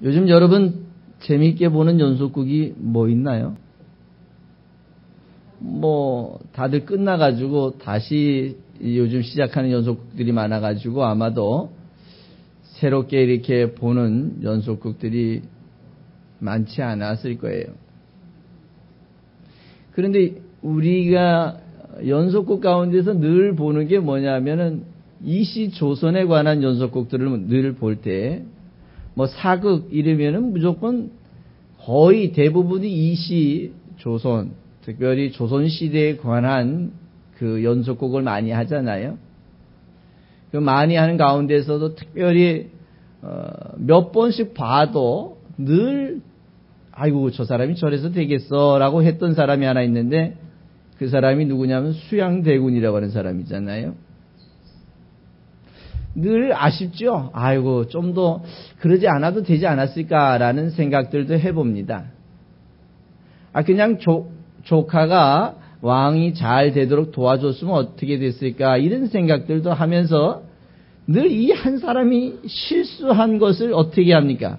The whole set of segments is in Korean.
요즘 여러분 재미있게 보는 연속극이 뭐 있나요? 다들 끝나가지고 다시 요즘 시작하는 연속극들이 많아가지고 아마도 새롭게 이렇게 보는 연속극들이 많지 않았을 거예요. 그런데 우리가 연속극 가운데서 늘 보는 게 뭐냐면은 이시 조선에 관한 연속극들을 늘 볼 때 사극 이러면은 무조건 거의 대부분이 이시 조선, 특별히 조선시대에 관한 그 연속극을 많이 하잖아요. 그 많이 하는 가운데서도 특별히 몇 번씩 봐도 늘 아이고 저 사람이 저래서 되겠어 라고 했던 사람이 하나 있는데 그 사람이 누구냐면 수양대군이라고 하는 사람이잖아요. 늘 아쉽죠. 아이고 좀 더 그러지 않아도 되지 않았을까라는 생각들도 해봅니다. 그냥 조카가 왕이 잘 되도록 도와줬으면 어떻게 됐을까 이런 생각들도 하면서 늘 이 한 사람이 실수한 것을 어떻게 합니까?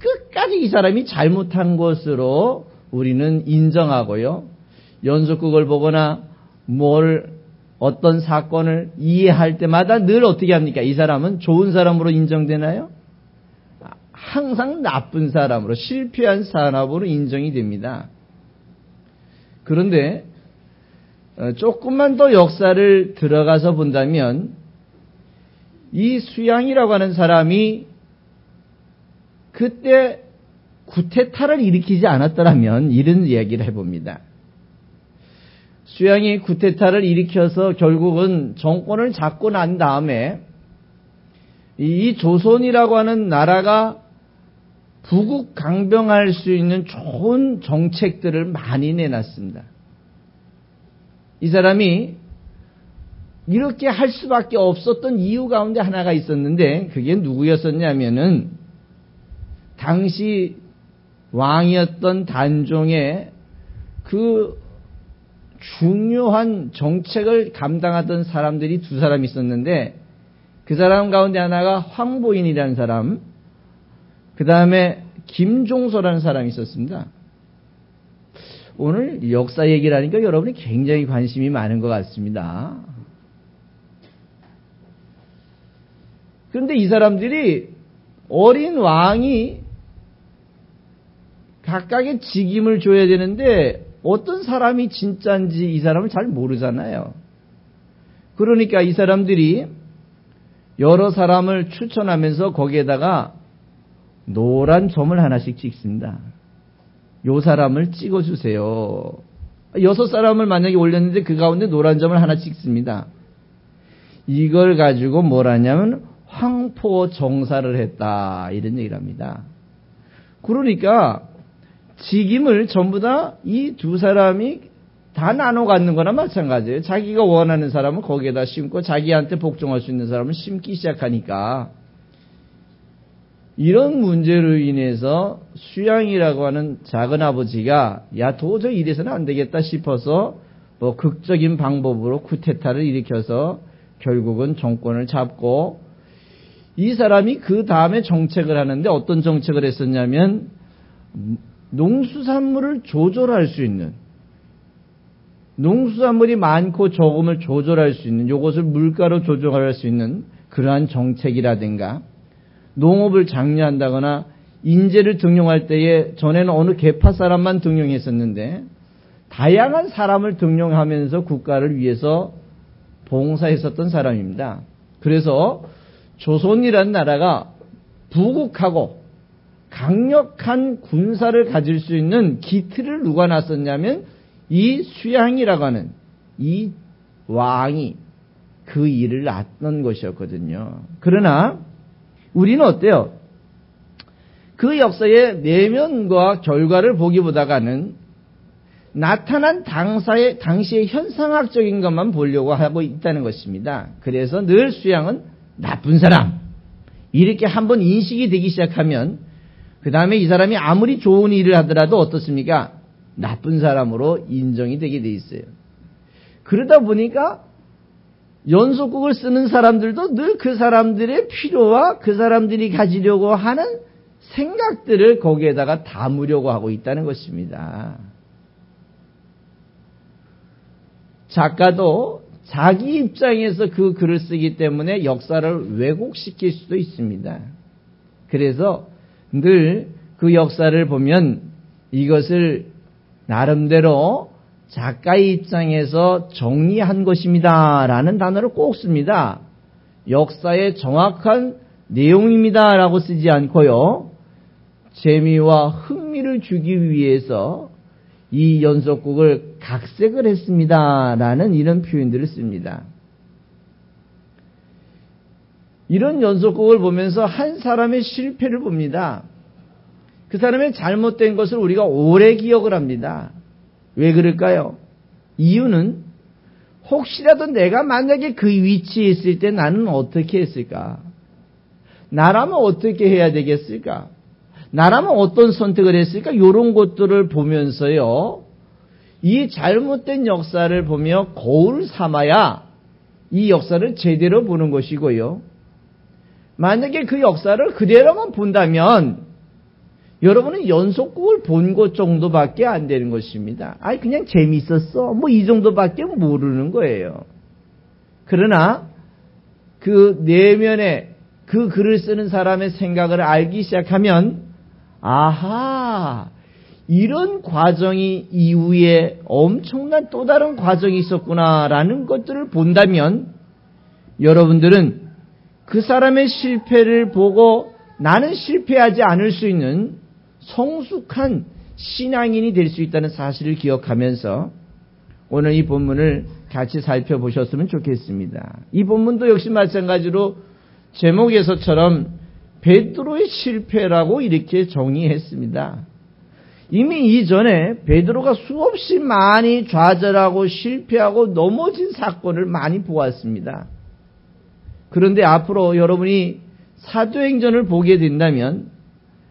끝까지 이 사람이 잘못한 것으로 우리는 인정하고요. 연속극을 보거나 어떤 사건을 이해할 때마다 늘 어떻게 합니까? 이 사람은 좋은 사람으로 인정되나요? 항상 나쁜 사람으로, 실패한 사람으로 인정이 됩니다. 그런데 조금만 더 역사를 들어가서 본다면 이 수양이라고 하는 사람이 그때 쿠데타를 일으키지 않았더라면 이런 이야기를 해봅니다. 수양이 쿠데타를 일으켜서 결국은 정권을 잡고 난 다음에 이 조선이라고 하는 나라가 부국 강병할 수 있는 좋은 정책들을 많이 내놨습니다. 이 사람이 이렇게 할 수밖에 없었던 이유 가운데 하나가 있었는데 그게 누구였었냐면은 당시 왕이었던 단종의 그 중요한 정책을 감당하던 사람들이 두 사람이 있었는데 그 사람 가운데 하나가 황보인이라는 사람, 그 다음에 김종서라는 사람이 있었습니다. 오늘 역사 얘기를 하니까 여러분이 굉장히 관심이 많은 것 같습니다. 그런데 이 사람들이 어린 왕이 각각의 직임을 줘야 되는데 어떤 사람이 진짜인지 이 사람을 잘 모르잖아요. 그러니까 이 사람들이 여러 사람을 추천하면서 거기에다가 노란 점을 하나씩 찍습니다. 요 사람을 찍어주세요. 6사람을 만약에 올렸는데 그 가운데 노란 점을 하나 찍습니다. 이걸 가지고 뭘 하냐면 황포 정사를 했다 이런 얘기를 합니다. 그러니까 직임을 전부 다 이 두 사람이 다 나눠 갖는 거나 마찬가지예요. 자기가 원하는 사람은 거기에다 심고 자기한테 복종할 수 있는 사람은 심기 시작하니까 이런 문제로 인해서 수양이라고 하는 작은아버지가 도저히 이래서는 안 되겠다 싶어서 극적인 방법으로 쿠데타를 일으켜서 결국은 정권을 잡고 이 사람이 그 다음에 정책을 하는데 어떤 정책을 했었냐면 농수산물을 조절할 수 있는, 농수산물이 많고 적음을 조절할 수 있는, 요것을 물가로 조절할 수 있는 그러한 정책이라든가 농업을 장려한다거나 인재를 등용할 때에 전에는 어느 계파 사람만 등용했었는데 다양한 사람을 등용하면서 국가를 위해서 봉사했었던 사람입니다. 그래서 조선이라는 나라가 부국하고 강력한 군사를 가질 수 있는 기틀을 누가 놨었냐면 이 수양이라고 하는 이 왕이 그 일을 놨던 것이었거든요. 그러나 우리는 어때요? 그 역사의 내면과 결과를 보기보다는 나타난 당시의 현상학적인 것만 보려고 하고 있다는 것입니다. 그래서 늘 수양은 나쁜 사람 이렇게 한번 인식이 되기 시작하면 그 다음에 이 사람이 아무리 좋은 일을 하더라도 어떻습니까? 나쁜 사람으로 인정이 되게 돼 있어요. 그러다 보니까 연속극을 쓰는 사람들도 늘 그 사람들의 필요와 그 사람들이 가지려고 하는 생각들을 거기에다가 담으려고 하고 있다는 것입니다. 작가도 자기 입장에서 그 글을 쓰기 때문에 역사를 왜곡시킬 수도 있습니다. 그래서 늘 그 역사를 보면 이것을 나름대로 작가의 입장에서 정리한 것입니다 라는 단어를 꼭 씁니다. 역사의 정확한 내용입니다 라고 쓰지 않고요. 재미와 흥미를 주기 위해서 이 연속곡을 각색을 했습니다 라는 이런 표현들을 씁니다. 이런 연속곡을 보면서 한 사람의 실패를 봅니다. 그 사람의 잘못된 것을 우리가 오래 기억을 합니다. 왜 그럴까요? 이유는 혹시라도 내가 만약에 그 위치에 있을 때 나는 어떻게 했을까? 나라면 어떻게 해야 되겠을까? 나라면 어떤 선택을 했을까? 이런 것들을 보면서요. 이 잘못된 역사를 보며 거울 삼아야 이 역사를 제대로 보는 것이고요. 만약에 그 역사를 그대로만 본다면 여러분은 연속곡을 본 것 정도밖에 안 되는 것입니다. 아니 그냥 재미있었어. 뭐 이 정도밖에 모르는 거예요. 그러나 그 내면에 그 글을 쓰는 사람의 생각을 알기 시작하면 아하 이런 과정이 이후에 엄청난 또 다른 과정이 있었구나라는 것들을 본다면 여러분들은 그 사람의 실패를 보고 나는 실패하지 않을 수 있는 성숙한 신앙인이 될 수 있다는 사실을 기억하면서 오늘 이 본문을 같이 살펴보셨으면 좋겠습니다. 이 본문도 역시 마찬가지로 제목에서처럼 베드로의 실패라고 이렇게 정의했습니다. 이미 이전에 베드로가 수없이 많이 좌절하고 실패하고 넘어진 사건을 많이 보았습니다. 그런데 앞으로 여러분이 사도행전을 보게 된다면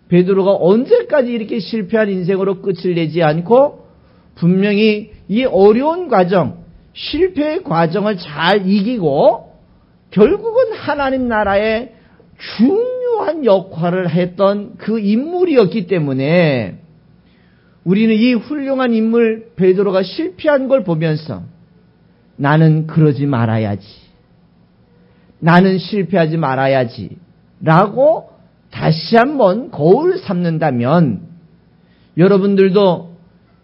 베드로가 언제까지 이렇게 실패한 인생으로 끝을 내지 않고 분명히 이 어려운 과정, 실패의 과정을 잘 이기고 결국은 하나님 나라의 중요한 역할을 했던 그 인물이었기 때문에 우리는 이 훌륭한 인물 베드로가 실패한 걸 보면서 나는 그러지 말아야지. 나는 실패하지 말아야지. 라고 다시 한번 거울 삼는다면 여러분들도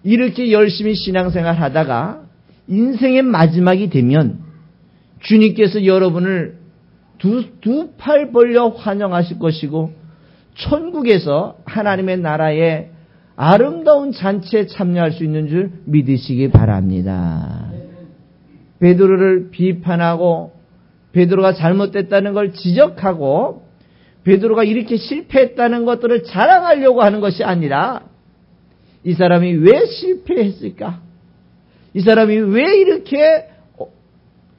이렇게 열심히 신앙생활 하다가 인생의 마지막이 되면 주님께서 여러분을 두 팔 벌려 환영하실 것이고 천국에서 하나님의 나라에 아름다운 잔치에 참여할 수 있는 줄 믿으시기 바랍니다. 베드로를 비판하고 베드로가 잘못됐다는 걸 지적하고 베드로가 이렇게 실패했다는 것들을 자랑하려고 하는 것이 아니라 이 사람이 왜 실패했을까? 이 사람이 왜 이렇게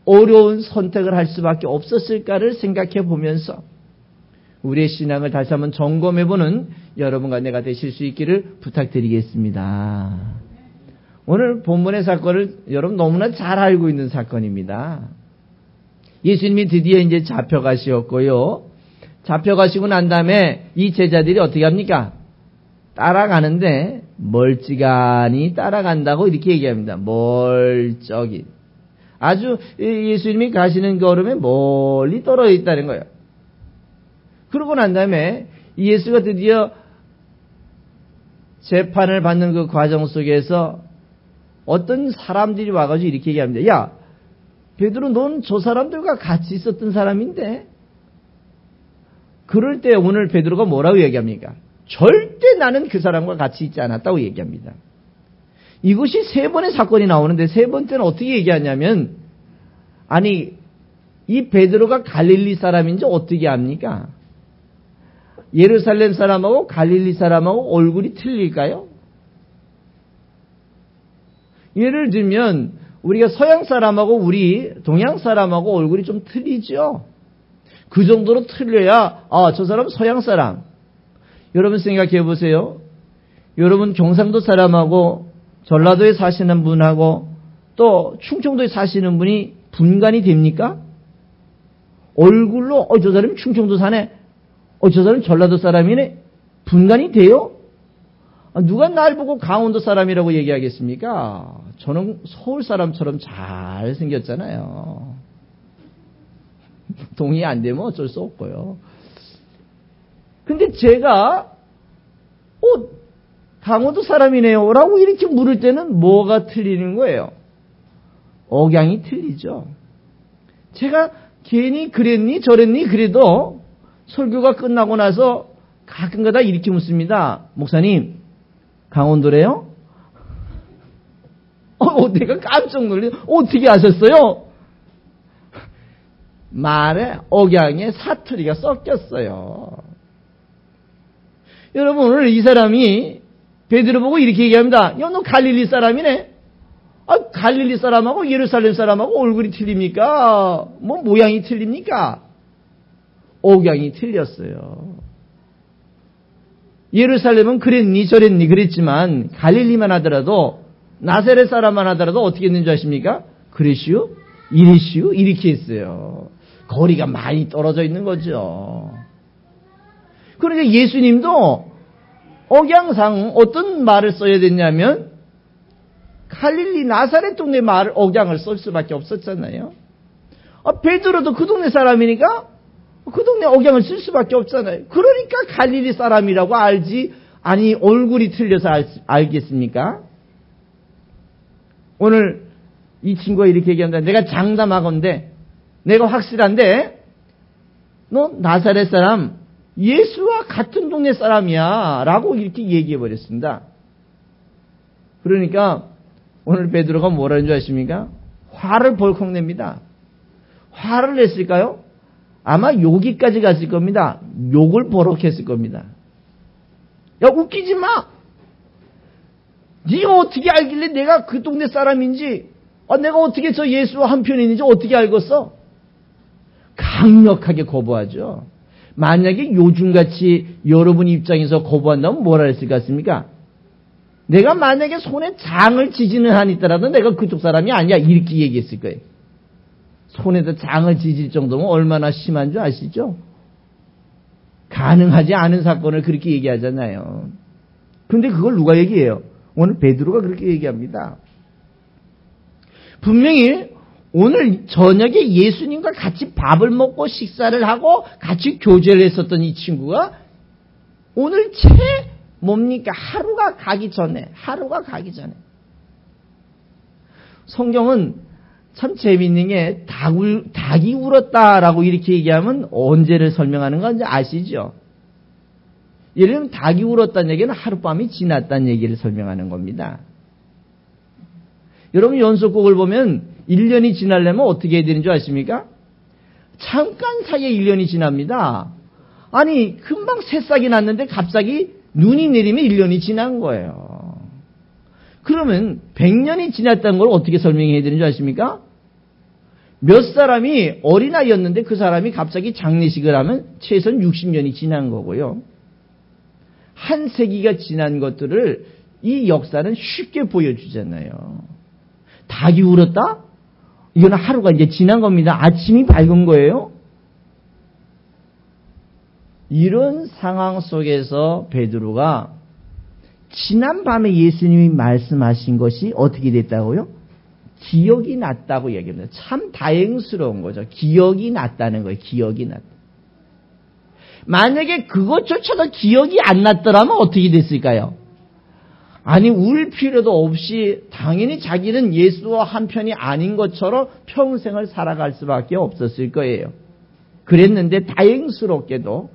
어려운 선택을 할 수밖에 없었을까를 생각해 보면서 우리의 신앙을 다시 한번 점검해보는 여러분과 내가 되실 수 있기를 부탁드리겠습니다. 오늘 본문의 사건을 여러분 너무나 잘 알고 있는 사건입니다. 예수님이 드디어 이제 잡혀가시었고요. 잡혀가시고 난 다음에 이 제자들이 어떻게 합니까? 따라가는데 멀찌감히 따라간다고 이렇게 얘기합니다. 멀쩡히. 아주 예수님이 가시는 걸음에 멀리 떨어져 있다는 거예요. 그러고 난 다음에 예수가 드디어 재판을 받는 그 과정 속에서 어떤 사람들이 와가지고 이렇게 얘기합니다. 야, 베드로 넌 저 사람들과 같이 있었던 사람인데? 그럴 때 오늘 베드로가 뭐라고 얘기합니까? 절대 나는 그 사람과 같이 있지 않았다고 얘기합니다. 이것이 세 번의 사건이 나오는데 세 번째는 어떻게 얘기하냐면 아니 이 베드로가 갈릴리 사람인지 어떻게 압니까? 예루살렘 사람하고 갈릴리 사람하고 얼굴이 틀릴까요? 예를 들면 우리가 서양 사람하고 우리 동양 사람하고 얼굴이 좀 틀리죠. 그 정도로 틀려야 저 사람은 서양 사람. 여러분 생각해 보세요. 여러분 경상도 사람하고 전라도에 사시는 분하고 또 충청도에 사시는 분이 분간이 됩니까? 얼굴로 저 사람이 충청도 사네. 저 사람은 전라도 사람이네. 분간이 돼요? 누가 날 보고 강원도 사람이라고 얘기하겠습니까? 저는 서울 사람처럼 잘 생겼잖아요. 동의 안 되면 어쩔 수 없고요. 근데 제가 강원도 사람이네요 라고 이렇게 물을 때는 뭐가 틀리는 거예요? 억양이 틀리죠. 제가 괜히 그랬니 저랬니 그래도 설교가 끝나고 나서 가끔가다 이렇게 묻습니다. 목사님 강원도래요? 내가 깜짝 놀래. 어떻게 아셨어요? 말에 억양에 사투리가 섞였어요. 여러분 오늘 이 사람이 베드로 보고 이렇게 얘기합니다. 야, 너 갈릴리 사람이네. 갈릴리 사람하고 예루살렘 사람하고 얼굴이 틀립니까? 뭐 모양이 틀립니까? 억양이 틀렸어요. 예루살렘은 그랬니 저랬니 그랬지만 갈릴리만 하더라도 나사렛 사람만 하더라도 어떻게 했는지 아십니까? 그랬시오? 이랬시오? 이렇게 했어요. 거리가 많이 떨어져 있는 거죠. 그러니까 예수님도 억양상 어떤 말을 써야 됐냐면 갈릴리 나사렛 동네 말을 억양을 쓸 수밖에 없었잖아요. 베드로도 그 동네 사람이니까 그 동네 억양을 쓸 수밖에 없잖아요. 그러니까 갈릴리 사람이라고 알지 아니 얼굴이 틀려서 알겠습니까? 오늘 이 친구가 이렇게 얘기한다. 내가 장담하건대 내가 확실한데 너 나사렛 사람 예수와 같은 동네 사람이야 라고 이렇게 얘기해 버렸습니다. 그러니까 오늘 베드로가 뭐라는 줄 아십니까? 화를 벌컥 냅니다. 화를 냈을까요? 아마 욕기까지 갔을 겁니다. 욕을 버럭했을 겁니다. 야 웃기지 마. 네가 어떻게 알길래 내가 그 동네 사람인지 내가 어떻게 저 예수와 한편인지 어떻게 알겠어? 강력하게 거부하죠. 만약에 요즘같이 여러분 입장에서 거부한다면 뭐라 했을 것 같습니까? 내가 만약에 손에 장을 지지는 한 있더라도 내가 그쪽 사람이 아니야 이렇게 얘기했을 거예요. 손에다 장을 지질 정도면 얼마나 심한 줄 아시죠? 가능하지 않은 사건을 그렇게 얘기하잖아요. 근데 그걸 누가 얘기해요? 오늘 베드로가 그렇게 얘기합니다. 분명히 오늘 저녁에 예수님과 같이 밥을 먹고 식사를 하고 같이 교제를 했었던 이 친구가 오늘 뭡니까? 하루가 가기 전에 성경은 참 재미있는 게 닭이 울었다라고 이렇게 얘기하면 언제를 설명하는 건지 아시죠? 예를 들면 닭이 울었다는 얘기는 하룻밤이 지났다는 얘기를 설명하는 겁니다. 여러분 연속곡을 보면 1년이 지나려면 어떻게 해야 되는 줄 아십니까? 잠깐 사이에 1년이 지납니다. 아니 금방 새싹이 났는데 갑자기 눈이 내리면 1년이 지난 거예요. 그러면 100년이 지났다는 걸 어떻게 설명해야 되는 줄 아십니까? 몇 사람이 어린아이였는데 그 사람이 갑자기 장례식을 하면 최소한 60년이 지난 거고요. 한 세기가 지난 것들을 이 역사는 쉽게 보여주잖아요. 닭이 울었다? 이건 하루가 이제 지난 겁니다. 아침이 밝은 거예요. 이런 상황 속에서 베드로가 지난 밤에 예수님이 말씀하신 것이 어떻게 됐다고요? 기억이 났다고 얘기합니다. 참 다행스러운 거죠. 기억이 났다는 거예요. 기억이 났다. 만약에 그것조차도 기억이 안 났더라면 어떻게 됐을까요? 아니 울 필요도 없이 당연히 자기는 예수와 한편이 아닌 것처럼 평생을 살아갈 수밖에 없었을 거예요. 그랬는데 다행스럽게도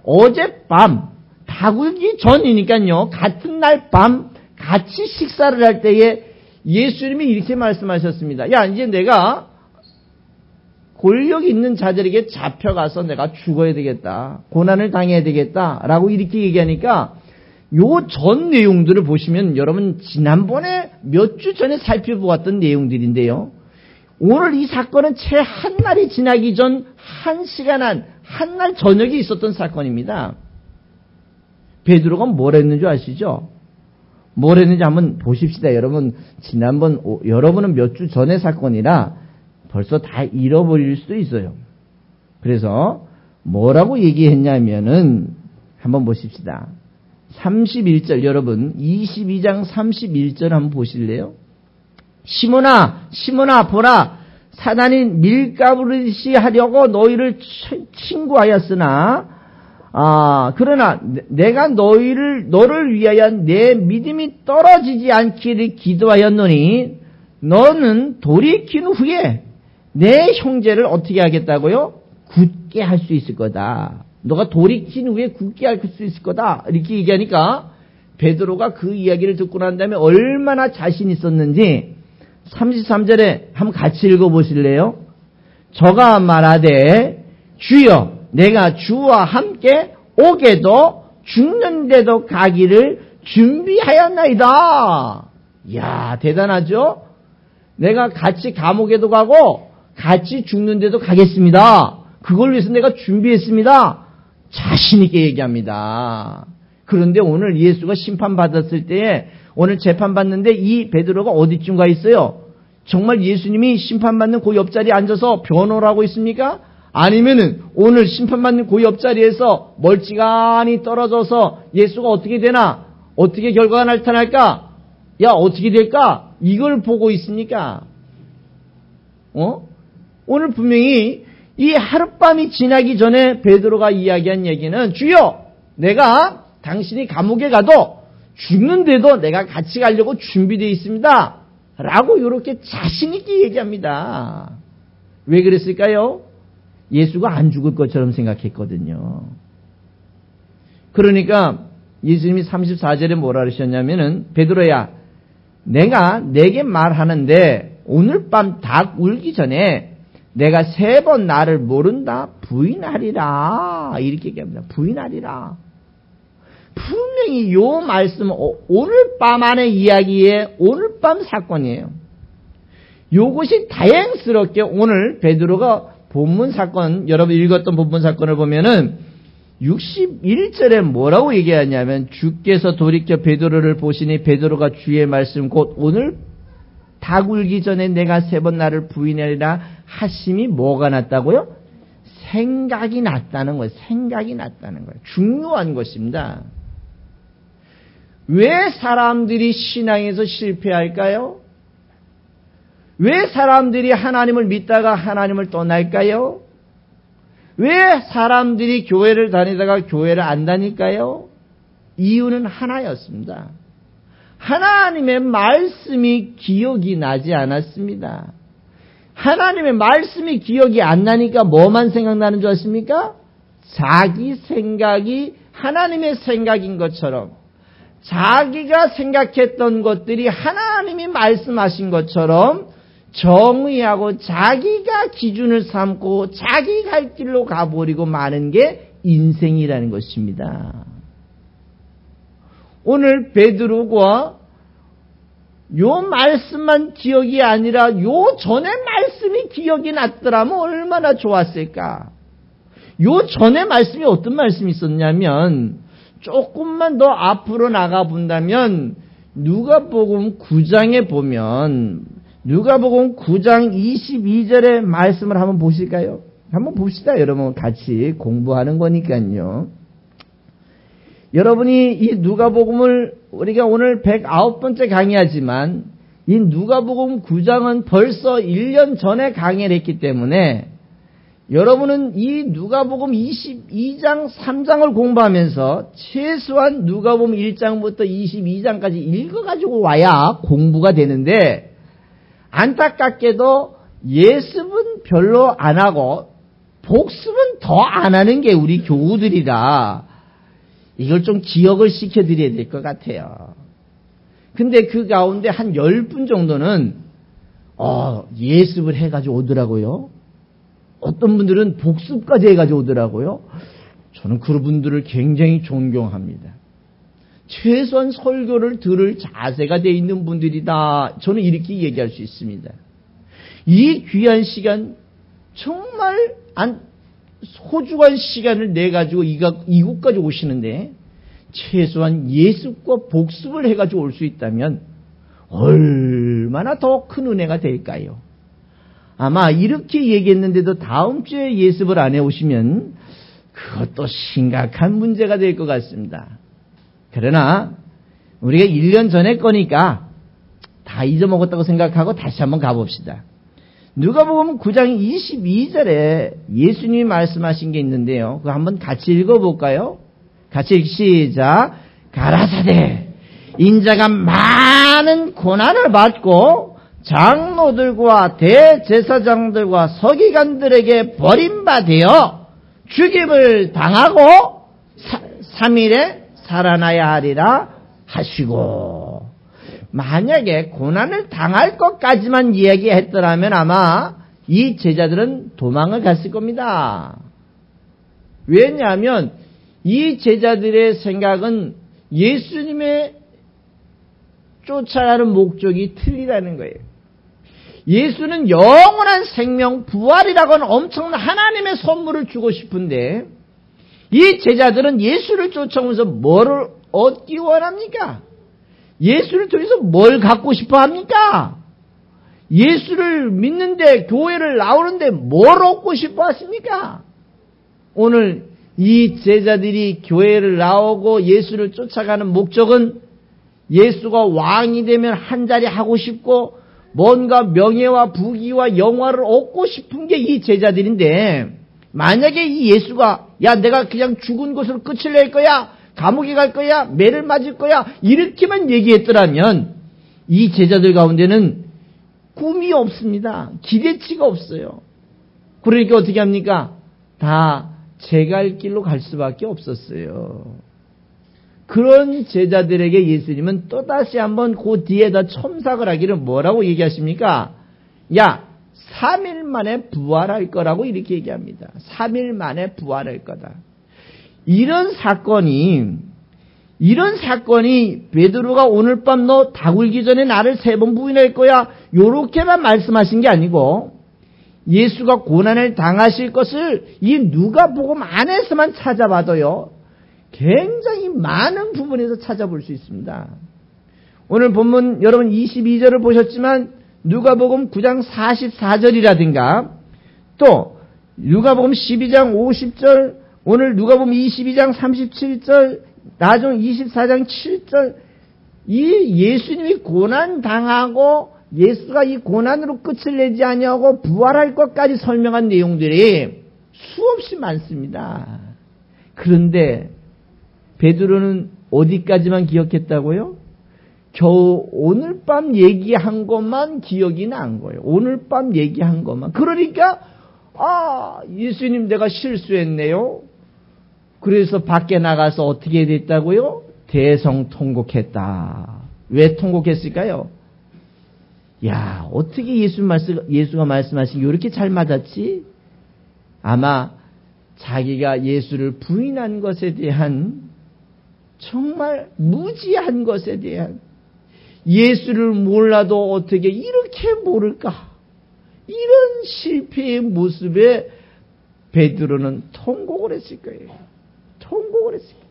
어젯밤 닭 울기 전이니까요. 같은 날 밤 같이 식사를 할 때에 예수님이 이렇게 말씀하셨습니다. 야 이제 내가 권력 있는 자들에게 잡혀가서 내가 죽어야 되겠다. 고난을 당해야 되겠다. 라고 이렇게 얘기하니까 요 전 내용들을 보시면 여러분 지난번에 몇 주 전에 살펴보았던 내용들인데요. 오늘 이 사건은 채 한 날이 지나기 전 한 시간 한 날 저녁에 있었던 사건입니다. 베드로가 뭘 했는지 아시죠? 뭘 했는지 한번 보십시다. 여러분 지난번 여러분은 몇 주 전의 사건이라 벌써 다 잃어버릴 수도 있어요. 그래서 뭐라고 얘기했냐면은 한번 보십시다. 31절 여러분 22장 31절 한번 보실래요? 시몬아 시몬아 보라 사단이 밀가부르듯이 하려고 너희를 친구하였으나 그러나 내가 너를 위하여 내 믿음이 떨어지지 않기를 기도하였노니 너는 돌이킨 후에 내 형제를 어떻게 하겠다고요? 굳게 할 수 있을 거다. 너가 돌이킨 후에 굳게 할 수 있을 거다. 이렇게 얘기하니까 베드로가 그 이야기를 듣고 난 다음에 얼마나 자신 있었는지 33절에 한번 같이 읽어보실래요? 저가 말하되 주여 내가 주와 함께 오게도 죽는데도 가기를 준비하였나이다. 이야 대단하죠? 내가 같이 감옥에도 가고 같이 죽는데도 가겠습니다. 그걸 위해서 내가 준비했습니다. 자신 있게 얘기합니다. 그런데 오늘 예수가 심판받았을 때에 오늘 재판받는데 이 베드로가 어디쯤 가 있어요? 정말 예수님이 심판받는 그 옆자리에 앉아서 변호를 하고 있습니까? 아니면은 오늘 심판받는 그 옆자리에서 멀찌감히 떨어져서 예수가 어떻게 되나? 어떻게 결과가 나타날까? 야 어떻게 될까? 이걸 보고 있습니까? 오늘 분명히 이 하룻밤이 지나기 전에 베드로가 이야기한 얘기는 주여 내가 당신이 감옥에 가도 죽는데도 내가 같이 가려고 준비되어 있습니다. 라고 이렇게 자신 있게 얘기합니다. 왜 그랬을까요? 예수가 안 죽을 것처럼 생각했거든요. 그러니까 예수님이 34절에 뭐라 그러셨냐면은 베드로야 내가 내게 말하는데 오늘 밤 닭 울기 전에 내가 3번 나를 모른다 부인하리라 이렇게 얘기합니다. 부인하리라. 분명히 요 말씀은 오늘 밤 안의 이야기의 오늘 밤 사건이에요. 요것이 다행스럽게 오늘 베드로가 본문 사건 여러분 읽었던 본문 사건을 보면은 61절에 뭐라고 얘기하냐면 주께서 돌이켜 베드로를 보시니 베드로가 주의 말씀 곧 오늘 닭 울기 전에 내가 3번 나를 부인하리라 하심이 뭐가 났다고요? 생각이 났다는 거예요. 생각이 났다는 거예요. 중요한 것입니다. 왜 사람들이 신앙에서 실패할까요? 왜 사람들이 하나님을 믿다가 하나님을 떠날까요? 왜 사람들이 교회를 다니다가 교회를 안 다닐까요? 이유는 하나였습니다. 하나님의 말씀이 기억이 나지 않았습니다. 하나님의 말씀이 기억이 안 나니까 뭐만 생각나는 줄 아십니까? 자기 생각이 하나님의 생각인 것처럼 자기가 생각했던 것들이 하나님이 말씀하신 것처럼 정의하고 자기가 기준을 삼고 자기 갈 길로 가버리고 마는 게 인생이라는 것입니다. 오늘 베드로가 요 말씀만 기억이 아니라 요 전의 말씀이 기억이 났더라면 얼마나 좋았을까. 요 전의 말씀이 어떤 말씀이 있었냐면 조금만 더 앞으로 나가 본다면 누가복음 9장에 보면 누가복음 9장 22절의 말씀을 한번 보실까요? 한번 봅시다. 여러분 같이 공부하는 거니까요. 여러분이 이 누가복음을 우리가 오늘 109번째 강의하지만 이 누가복음 9장은 벌써 1년 전에 강의를 했기 때문에 여러분은 이 누가복음 22장 3장을 공부하면서 최소한 누가복음 1장부터 22장까지 읽어가지고 와야 공부가 되는데 안타깝게도 예습은 별로 안 하고 복습은 더 안 하는 게 우리 교우들이라 이걸 좀 기억을 시켜드려야 될 것 같아요. 근데 그 가운데 한 10분 정도는 예습을 해가지고 오더라고요. 어떤 분들은 복습까지 해가지고 오더라고요. 저는 그런 분들을 굉장히 존경합니다. 최소한 설교를 들을 자세가 돼 있는 분들이다. 저는 이렇게 얘기할 수 있습니다. 이 귀한 시간 정말 소중한 시간을 내가지고 이곳까지 오시는데 최소한 예습과 복습을 해가지고 올 수 있다면 얼마나 더 큰 은혜가 될까요? 아마 이렇게 얘기했는데도 다음 주에 예습을 안 해오시면 그것도 심각한 문제가 될 것 같습니다. 그러나 우리가 1년 전에 거니까 다 잊어먹었다고 생각하고 다시 한번 가봅시다. 누가복음 9장 22절에 예수님이 말씀하신 게 있는데요. 그거 한번 같이 읽어볼까요? 같이 시작. 가라사대 인자가 많은 고난을 받고 장로들과 대제사장들과 서기관들에게 버림받아 죽임을 당하고 3일에 살아나야 하리라 하시고, 만약에 고난을 당할 것까지만 이야기했더라면 아마 이 제자들은 도망을 갔을 겁니다. 왜냐하면 이 제자들의 생각은 예수님의 쫓아가는 목적이 틀리다는 거예요. 예수는 영원한 생명, 부활이라고 하는 엄청난 하나님의 선물을 주고 싶은데 이 제자들은 예수를 쫓아오면서 뭐를 얻기 원합니까? 예수를 통해서 뭘 갖고 싶어 합니까? 예수를 믿는데, 교회를 나오는데 뭘 얻고 싶어 하십니까? 오늘 이 제자들이 교회를 나오고 예수를 쫓아가는 목적은 예수가 왕이 되면 한 자리 하고 싶고 뭔가 명예와 부귀와 영화를 얻고 싶은 게 이 제자들인데, 만약에 이 예수가 야 내가 그냥 죽은 것으로 끝을 낼 거야, 감옥에 갈 거야, 매를 맞을 거야, 이렇게만 얘기했더라면 이 제자들 가운데는 꿈이 없습니다. 기대치가 없어요. 그러니까 어떻게 합니까? 다 제 갈 길로 갈 수밖에 없었어요. 그런 제자들에게 예수님은 또다시 한번 그 뒤에다 첨삭을 하기를 뭐라고 얘기하십니까? 야, 3일 만에 부활할 거라고 이렇게 얘기합니다. 3일 만에 부활할 거다. 이런 사건이 베드로가 오늘 밤 너 다 굴기 전에 나를 3번 부인할 거야, 요렇게만 말씀하신 게 아니고 예수가 고난을 당하실 것을 이 누가복음 안에서만 찾아봐도요 굉장히 많은 부분에서 찾아볼 수 있습니다. 오늘 본문 여러분 22절을 보셨지만 누가복음 9장 44절이라든가 또 누가복음 12장 50절, 오늘 누가복음 22장 37절, 나중 24장 7절, 이 예수님이 고난 당하고 예수가 이 고난으로 끝을 내지 아니하고 부활할 것까지 설명한 내용들이 수없이 많습니다. 그런데 베드로는 어디까지만 기억했다고요? 겨우 오늘 밤 얘기한 것만 기억이 난 거예요. 오늘 밤 얘기한 것만. 그러니까 예수님 내가 실수했네요. 그래서 밖에 나가서 어떻게 됐다고요? 대성통곡했다. 왜 통곡했을까요? 야, 어떻게 예수가 말씀하신 게 이렇게 잘 맞았지? 아마 자기가 예수를 부인한 것에 대한, 정말 무지한 것에 대한, 예수를 몰라도 어떻게 이렇게 모를까, 이런 실패의 모습에 베드로는 통곡을 했을 거예요. 통곡을 했을 거예요.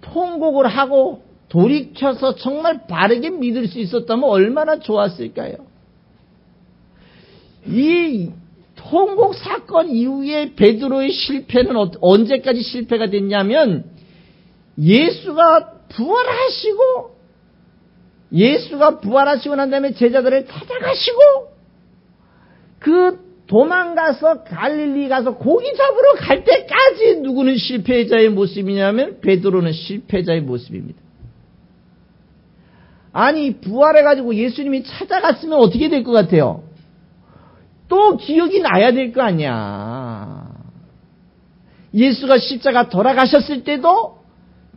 통곡을 하고 돌이켜서 정말 바르게 믿을 수 있었다면 얼마나 좋았을까요? 이 통곡 사건 이후에 베드로의 실패는 언제까지 실패가 됐냐면, 예수가 부활하시고 난 다음에 제자들을 찾아가시고 그 도망가서 갈릴리 가서 고기 잡으러 갈 때까지 누구는 실패자의 모습이냐면 베드로는 실패자의 모습입니다. 아니, 부활해가지고 예수님이 찾아갔으면 어떻게 될 것 같아요? 또 기억이 나야 될 거 아니야. 예수가 십자가 돌아가셨을 때도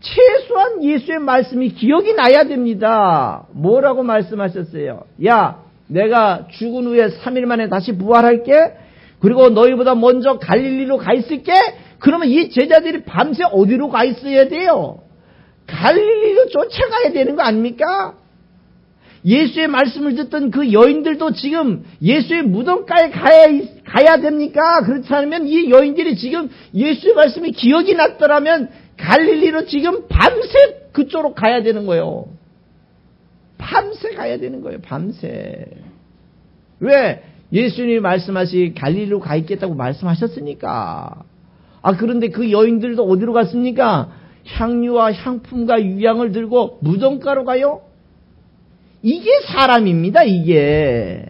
최소한 예수의 말씀이 기억이 나야 됩니다. 뭐라고 말씀하셨어요? 야, 내가 죽은 후에 3일 만에 다시 부활할게. 그리고 너희보다 먼저 갈릴리로 가 있을게. 그러면 이 제자들이 밤새 어디로 가 있어야 돼요? 갈릴리로 쫓아가야 되는 거 아닙니까? 예수의 말씀을 듣던 그 여인들도 지금 예수의 무덤가에 가야 됩니까? 그렇지 않으면 이 여인들이 지금 예수의 말씀이 기억이 났더라면 갈릴리로 지금 밤새 그쪽으로 가야 되는 거예요. 밤새 가야 되는 거예요. 밤새. 왜? 예수님이 말씀하시 갈릴리로 가 있겠다고 말씀하셨으니까. 그런데 그 여인들도 어디로 갔습니까? 향유와 향품과 유향을 들고 무덤가로 가요? 이게 사람입니다, 이게.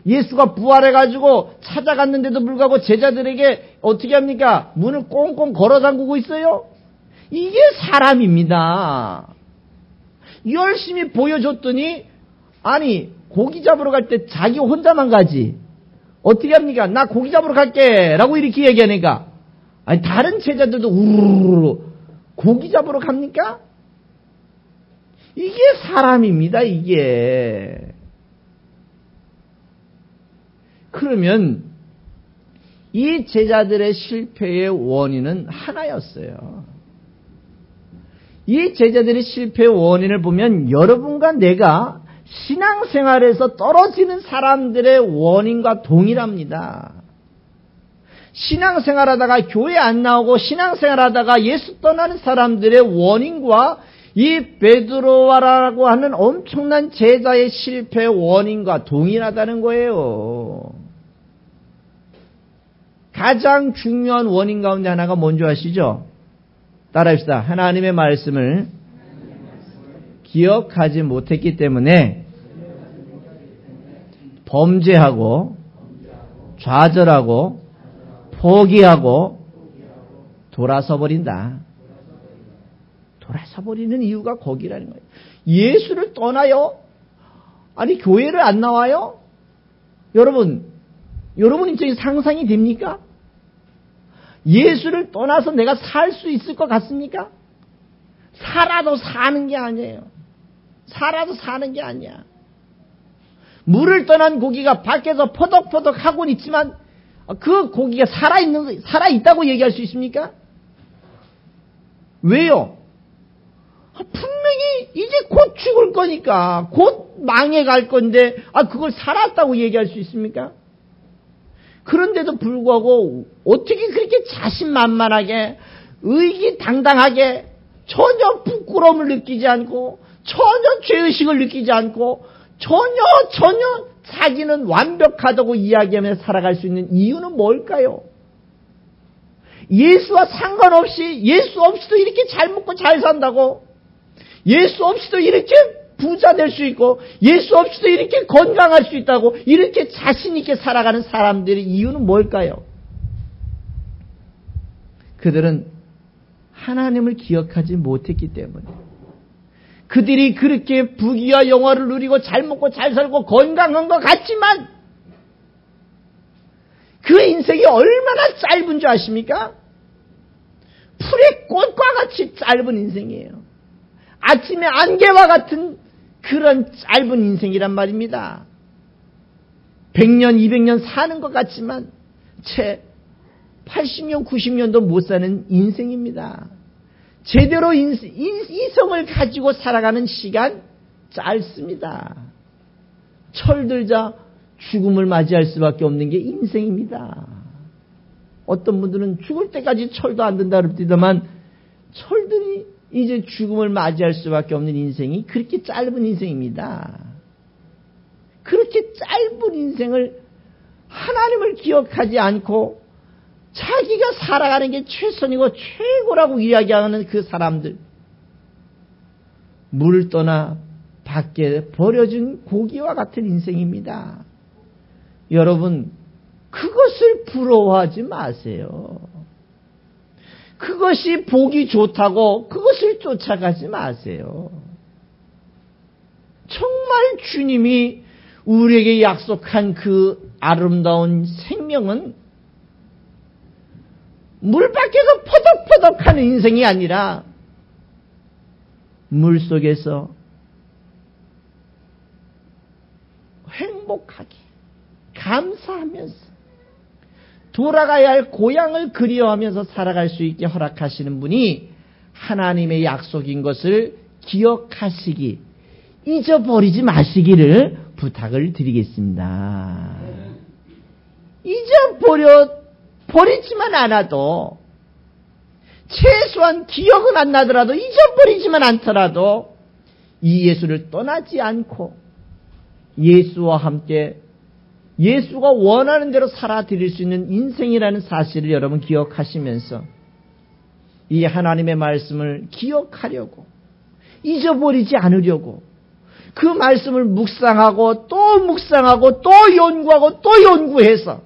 예수가 부활해가지고 찾아갔는데도 불구하고 제자들에게 어떻게 합니까? 문을 꽁꽁 걸어 잠그고 있어요? 이게 사람입니다. 열심히 보여줬더니, 고기 잡으러 갈 때 자기 혼자만 가지. 어떻게 합니까? 나 고기 잡으러 갈게. 라고 이렇게 얘기하니까. 다른 제자들도 우르르 고기 잡으러 갑니까? 이게 사람입니다, 이게. 그러면 이 제자들의 실패의 원인은 하나였어요. 이 제자들의 실패의 원인을 보면 여러분과 내가 신앙생활에서 떨어지는 사람들의 원인과 동일합니다. 신앙생활하다가 교회 안 나오고 신앙생활하다가 예수 떠나는 사람들의 원인과 이 베드로라고 하는 엄청난 제자의 실패의 원인과 동일하다는 거예요. 가장 중요한 원인 가운데 하나가 뭔지 아시죠? 따라합시다. 하나님의 말씀을 기억하지 못했기 때문에 범죄하고 좌절하고 포기하고 돌아서 버린다. 돌아서 버리는 이유가 거기라는 거예요. 예수를 떠나요? 교회를 안 나와요? 여러분 입장에 상상이 됩니까? 예수를 떠나서 내가 살 수 있을 것 같습니까? 살아도 사는 게 아니에요. 살아도 사는 게 아니야. 물을 떠난 고기가 밖에서 퍼덕퍼덕 하고는 있지만 그 고기가 살아있다고 얘기할 수 있습니까? 왜요? 분명히 이제 곧 죽을 거니까, 곧 망해갈 건데, 그걸 살았다고 얘기할 수 있습니까? 그런데도 불구하고 어떻게 그렇게 자신만만하게, 의기당당하게, 전혀 부끄러움을 느끼지 않고, 전혀 죄의식을 느끼지 않고, 전혀 자기는 완벽하다고 이야기하며 살아갈 수 있는 이유는 뭘까요? 예수와 상관없이, 예수 없이도 이렇게 잘 먹고 잘 산다고, 예수 없이도 이렇게 부자 될 수 있고, 예수 없이도 이렇게 건강할 수 있다고, 이렇게 자신 있게 살아가는 사람들의 이유는 뭘까요? 그들은 하나님을 기억하지 못했기 때문에. 그들이 그렇게 부귀와 영화를 누리고 잘 먹고 잘 살고 건강한 것 같지만 그 인생이 얼마나 짧은 줄 아십니까? 풀의 꽃과 같이 짧은 인생이에요. 아침에 안개와 같은 그런 짧은 인생이란 말입니다. 100년, 200년 사는 것 같지만 채 80년, 90년도 못 사는 인생입니다. 제대로 이성을 가지고 살아가는 시간 짧습니다. 철들자 죽음을 맞이할 수밖에 없는 게 인생입니다. 어떤 분들은 죽을 때까지 철도 안 든다 그럽니다만 철들이 이제 죽음을 맞이할 수밖에 없는 인생이 그렇게 짧은 인생입니다. 그렇게 짧은 인생을 하나님을 기억하지 않고 자기가 살아가는 게 최선이고 최고라고 이야기하는 그 사람들, 물을 떠나 밖에 버려진 고기와 같은 인생입니다. 여러분, 그것을 부러워하지 마세요. 그것이 보기 좋다고 그것을 쫓아가지 마세요. 정말 주님이 우리에게 약속한 그 아름다운 생명은 물 밖에서 퍼덕퍼덕하는 인생이 아니라 물 속에서 행복하게 감사하면서 돌아가야 할 고향을 그리워하면서 살아갈 수 있게 허락하시는 분이 하나님의 약속인 것을 기억하시기, 잊어버리지 마시기를 부탁을 드리겠습니다. 버리지만 않아도, 최소한 기억은 안 나더라도, 잊어버리지만 않더라도 이 예수를 떠나지 않고 예수와 함께 예수가 원하는 대로 살아드릴 수 있는 인생이라는 사실을 여러분 기억하시면서 이 하나님의 말씀을 기억하려고, 잊어버리지 않으려고 그 말씀을 묵상하고 또 묵상하고 또 연구하고 또 연구해서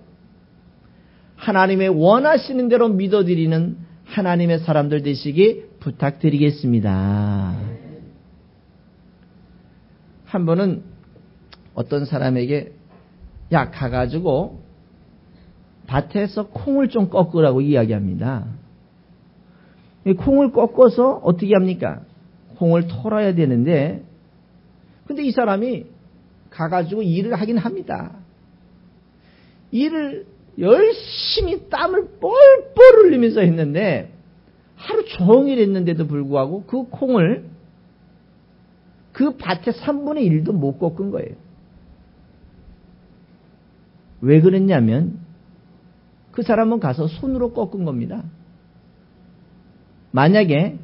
하나님의 원하시는 대로 믿어드리는 하나님의 사람들 되시기 부탁드리겠습니다. 한 번은 어떤 사람에게 야, 가가지고 밭에서 콩을 좀 꺾으라고 이야기합니다. 콩을 꺾어서 어떻게 합니까? 콩을 털어야 되는데, 근데 이 사람이 가가지고 일을 하긴 합니다. 일을 열심히 땀을 뻘뻘 흘리면서 했는데, 하루 종일 했는데도 불구하고 그 콩을 그 밭의 3분의 1도 못 꺾은 거예요. 왜 그랬냐면 그 사람은 가서 손으로 꺾은 겁니다. 만약에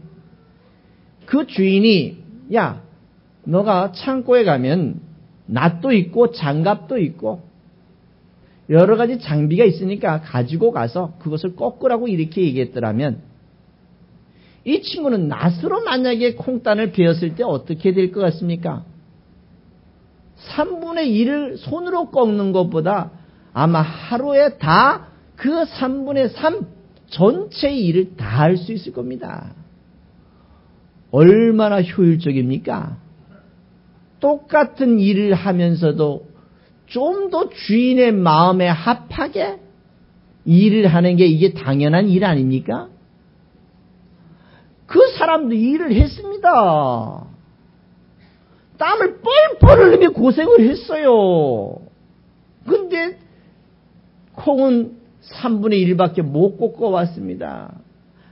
그 주인이 야, 너가 창고에 가면 낫도 있고 장갑도 있고 여러 가지 장비가 있으니까 가지고 가서 그것을 꺾으라고 이렇게 얘기했더라면 이 친구는 낫으로 만약에 콩단을 베었을 때 어떻게 될 것 같습니까? 3분의 1을 손으로 꺾는 것보다 아마 하루에 다 그 3분의 3 전체의 일을 다 할 수 있을 겁니다. 얼마나 효율적입니까? 똑같은 일을 하면서도 좀 더 주인의 마음에 합하게 일을 하는 게 이게 당연한 일 아닙니까? 그 사람도 일을 했습니다. 땀을 뻘뻘 흘리며 고생을 했어요. 근데 콩은 3분의 1밖에 못 꺾어왔습니다.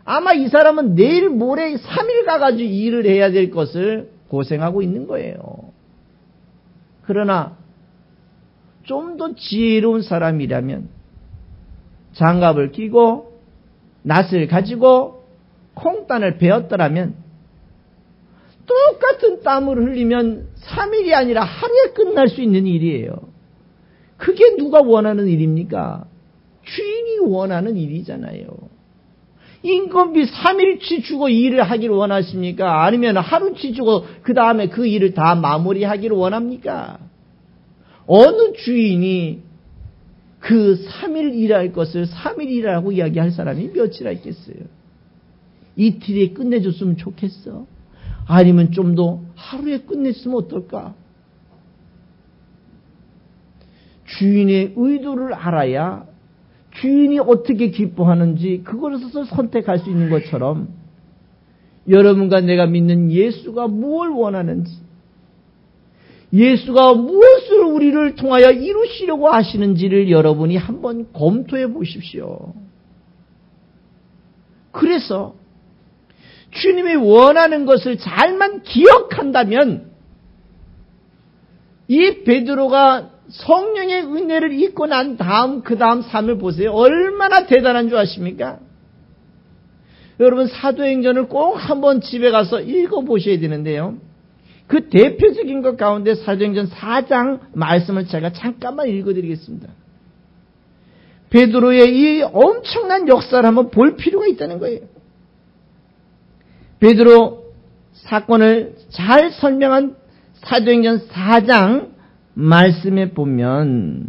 아마 이 사람은 내일 모레 3일 가가지고 일을 해야 될 것을 고생하고 있는 거예요. 그러나 좀 더 지혜로운 사람이라면 장갑을 끼고 낫을 가지고 콩단을 베었더라면 똑같은 땀을 흘리면 3일이 아니라 하루에 끝날 수 있는 일이에요. 그게 누가 원하는 일입니까? 주인이 원하는 일이잖아요. 인건비 3일치 주고 일을 하기를 원하십니까? 아니면 하루치 주고 그 다음에 그 일을 다 마무리하기를 원합니까? 어느 주인이 그 3일 일할 것을 3일 일하라고 이야기할 사람이 몇이나 있겠어요? 이틀에 끝내줬으면 좋겠어? 아니면 좀 더 하루에 끝냈으면 어떨까? 주인의 의도를 알아야 주인이 어떻게 기뻐하는지 그것을 선택할 수 있는 것처럼 여러분과 내가 믿는 예수가 무엇을 원하는지, 예수가 무엇을 우리를 통하여 이루시려고 하시는지를 여러분이 한번 검토해 보십시오. 그래서 주님이 원하는 것을 잘만 기억한다면 이 베드로가 성령의 은혜를 입고 난 다음 그 다음 삶을 보세요. 얼마나 대단한 줄 아십니까? 여러분 사도행전을 꼭 한번 집에 가서 읽어보셔야 되는데요. 그 대표적인 것 가운데 사도행전 4장 말씀을 제가 잠깐만 읽어드리겠습니다. 베드로의 이 엄청난 역사를 한번 볼 필요가 있다는 거예요. 베드로 사건을 잘 설명한 사도행전 4장 말씀에 보면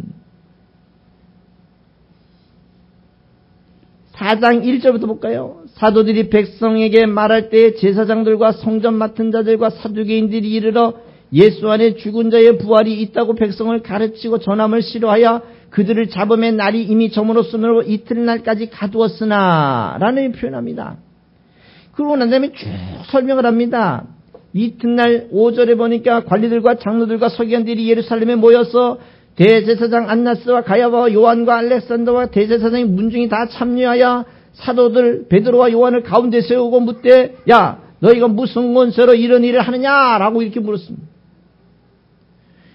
4장 1절부터 볼까요? 사도들이 백성에게 말할 때 제사장들과 성전 맡은 자들과 사두개인들이 이르러 예수 안에 죽은 자의 부활이 있다고 백성을 가르치고 전함을 싫어하여 그들을 잡음의 날이 이미 저물었으므로 이튿날까지 가두었으나 라는 표현합니다. 그러고 난 다음에 쭉 설명을 합니다. 이튿날 5절에 보니까 관리들과 장로들과 서기관들이 예루살렘에 모여서 대제사장 안나스와 가야바와 요한과 알렉산더와 대제사장의 문중이 다 참여하여 사도들 베드로와 요한을 가운데 세우고 묻되 야 너희가 무슨 권세로 이런 일을 하느냐라고 이렇게 물었습니다.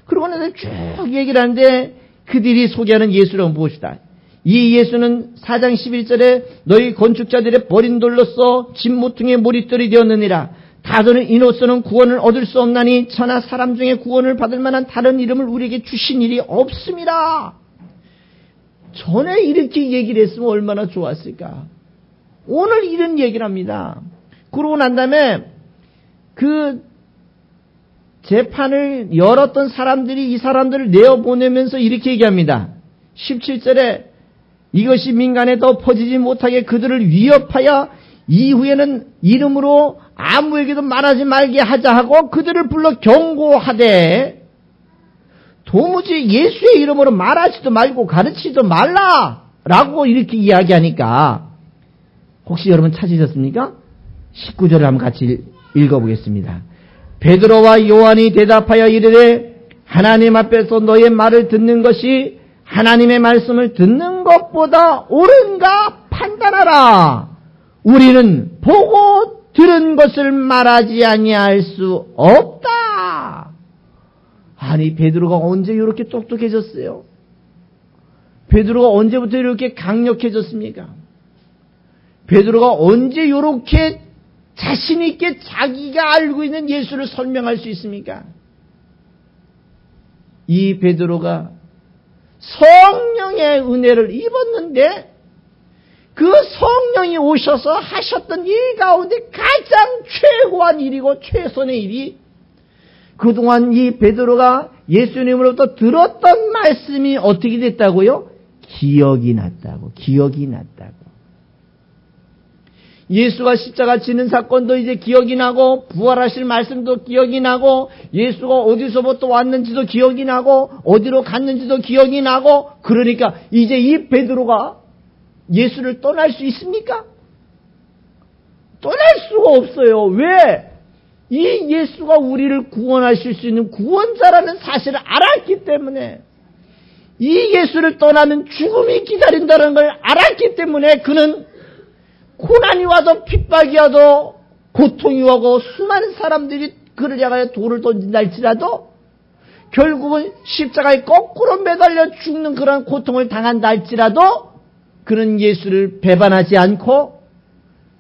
그러고 나서 쭉 얘기를 하는데 그들이 소개하는 예수는 무엇이다. 이 예수는 4장 11절에 너희 건축자들의 버린 돌로서 진모퉁이의 모릿돌이 되었느니라. 다도는 이노서는 구원을 얻을 수 없나니 천하 사람 중에 구원을 받을 만한 다른 이름을 우리에게 주신 일이 없습니다. 전에 이렇게 얘기를 했으면 얼마나 좋았을까. 오늘 이런 얘기를 합니다. 그러고 난 다음에 그 재판을 열었던 사람들이 이 사람들을 내어보내면서 이렇게 얘기합니다. 17절에 이것이 민간에 더 퍼지지 못하게 그들을 위협하여 이후에는 이름으로 아무에게도 말하지 말게 하자 하고 그들을 불러 경고하되 도무지 예수의 이름으로 말하지도 말고 가르치지도 말라라고 이렇게 이야기하니까 혹시 여러분 찾으셨습니까? 19절을 한번 같이 읽어보겠습니다. 베드로와 요한이 대답하여 이르되 하나님 앞에서 너의 말을 듣는 것이 하나님의 말씀을 듣는 것보다 옳은가 판단하라. 우리는 보고 들은 것을 말하지 아니할 수 없다. 아니 베드로가 언제 이렇게 똑똑해졌어요? 베드로가 언제부터 이렇게 강력해졌습니까? 베드로가 언제 이렇게 자신 있게 자기가 알고 있는 예수를 설명할 수 있습니까? 이 베드로가 성령의 은혜를 입었는데 그 성령이 오셔서 하셨던 일 가운데 가장 최고한 일이고 최선의 일이 그동안 이 베드로가 예수님으로부터 들었던 말씀이 어떻게 됐다고요? 기억이 났다고. 예수가 십자가 지는 사건도 이제 기억이 나고 부활하실 말씀도 기억이 나고 예수가 어디서부터 왔는지도 기억이 나고 어디로 갔는지도 기억이 나고 그러니까 이제 이 베드로가 예수를 떠날 수 있습니까? 떠날 수가 없어요. 왜? 이 예수가 우리를 구원하실 수 있는 구원자라는 사실을 알았기 때문에 이 예수를 떠나면 죽음이 기다린다는 걸 알았기 때문에 그는 고난이 와도 핍박이 와도 고통이 오고 수많은 사람들이 그를 향하여 돌을 던진다 할지라도 결국은 십자가에 거꾸로 매달려 죽는 그런 고통을 당한다 할지라도 그는 예수를 배반하지 않고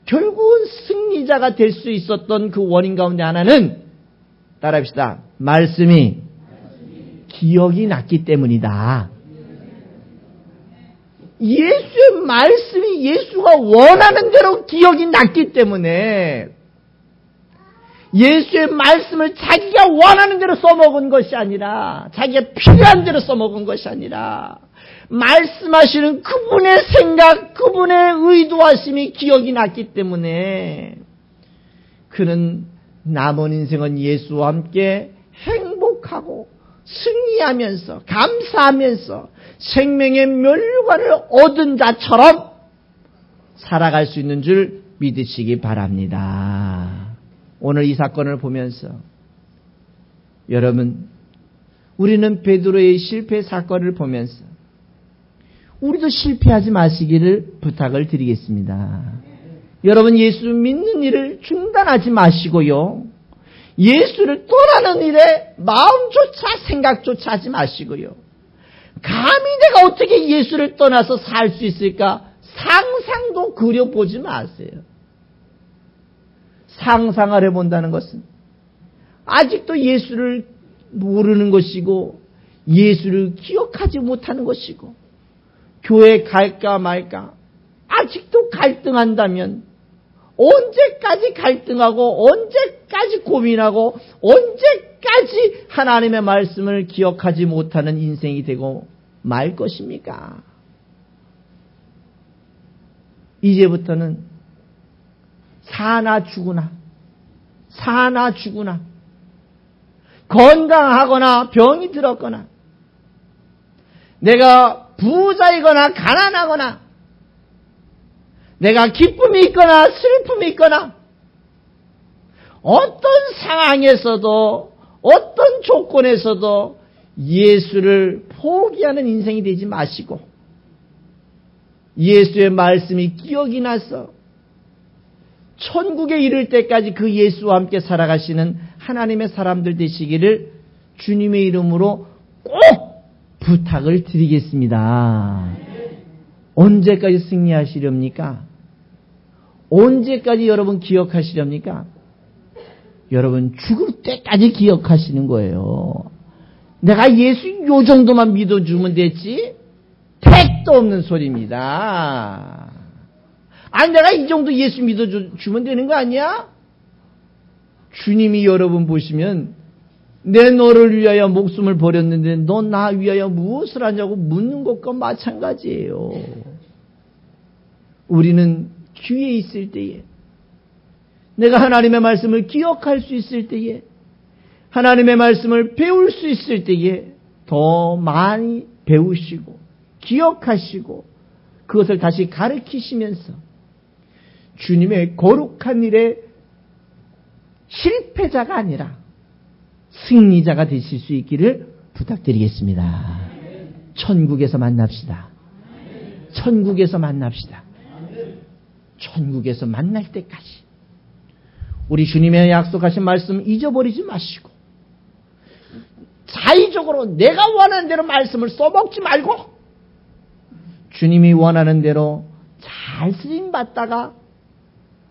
결국은 승리자가 될 수 있었던 그 원인 가운데 하나는 따라합시다. 말씀이 기억이 났기 때문이다. 예수의 말씀이 예수가 원하는 대로 기억이 났기 때문에 예수의 말씀을 자기가 원하는 대로 써먹은 것이 아니라 자기가 필요한 대로 써먹은 것이 아니라 말씀하시는 그분의 생각, 그분의 의도하심이 기억이 났기 때문에 그는 남은 인생은 예수와 함께 행복하고 승리하면서 감사하면서 생명의 멸류관을 얻은 자처럼 살아갈 수 있는 줄 믿으시기 바랍니다. 오늘 이 사건을 보면서 여러분 우리는 베드로의 실패 사건을 보면서 우리도 실패하지 마시기를 부탁을 드리겠습니다. 여러분 예수 믿는 일을 중단하지 마시고요. 예수를 떠나는 일에 마음조차 생각조차 하지 마시고요. 감히 내가 어떻게 예수를 떠나서 살 수 있을까 상상도 그려보지 마세요. 상상을 해본다는 것은 아직도 예수를 모르는 것이고 예수를 기억하지 못하는 것이고 교회 갈까 말까 아직도 갈등한다면 언제까지 갈등하고 언제까지 고민하고 언제까지 하나님의 말씀을 기억하지 못하는 인생이 되고 말 것입니까? 이제부터는 사나 죽으나 건강하거나 병이 들었거나 내가 부자이거나 가난하거나 내가 기쁨이 있거나 슬픔이 있거나 어떤 상황에서도 어떤 조건에서도 예수를 포기하는 인생이 되지 마시고 예수의 말씀이 기억이 나서 천국에 이를 때까지 그 예수와 함께 살아가시는 하나님의 사람들 되시기를 주님의 이름으로 꼭 부탁을 드리겠습니다. 언제까지 승리하시렵니까? 언제까지 여러분 기억하시렵니까? 여러분 죽을 때까지 기억하시는 거예요. 내가 예수 요 정도만 믿어주면 됐지? 택도 없는 소리입니다. 아니, 내가 이 정도 예수 믿어주면 되는 거 아니야? 주님이 여러분 보시면 내 너를 위하여 목숨을 버렸는데 너 나 위하여 무엇을 하냐고 묻는 것과 마찬가지예요. 우리는 기회에 있을 때에, 내가 하나님의 말씀을 기억할 수 있을 때에, 하나님의 말씀을 배울 수 있을 때에 더 많이 배우시고 기억하시고 그것을 다시 가르치시면서 주님의 거룩한 일에 실패자가 아니라 승리자가 되실 수 있기를 부탁드리겠습니다. 천국에서 만납시다. 천국에서 만납시다. 천국에서 만날 때까지 우리 주님의 약속하신 말씀 잊어버리지 마시고 자의적으로 내가 원하는 대로 말씀을 써먹지 말고 주님이 원하는 대로 잘 쓰임받다가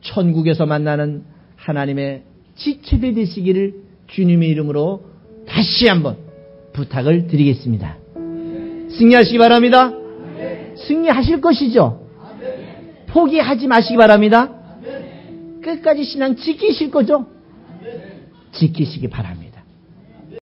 천국에서 만나는 하나님의 지체들 되시기를 주님의 이름으로 다시 한번 부탁을 드리겠습니다. 승리하시기 바랍니다. 승리하실 것이죠. 포기하지 마시기 바랍니다. 끝까지 신앙 지키실 거죠. 지키시기 바랍니다.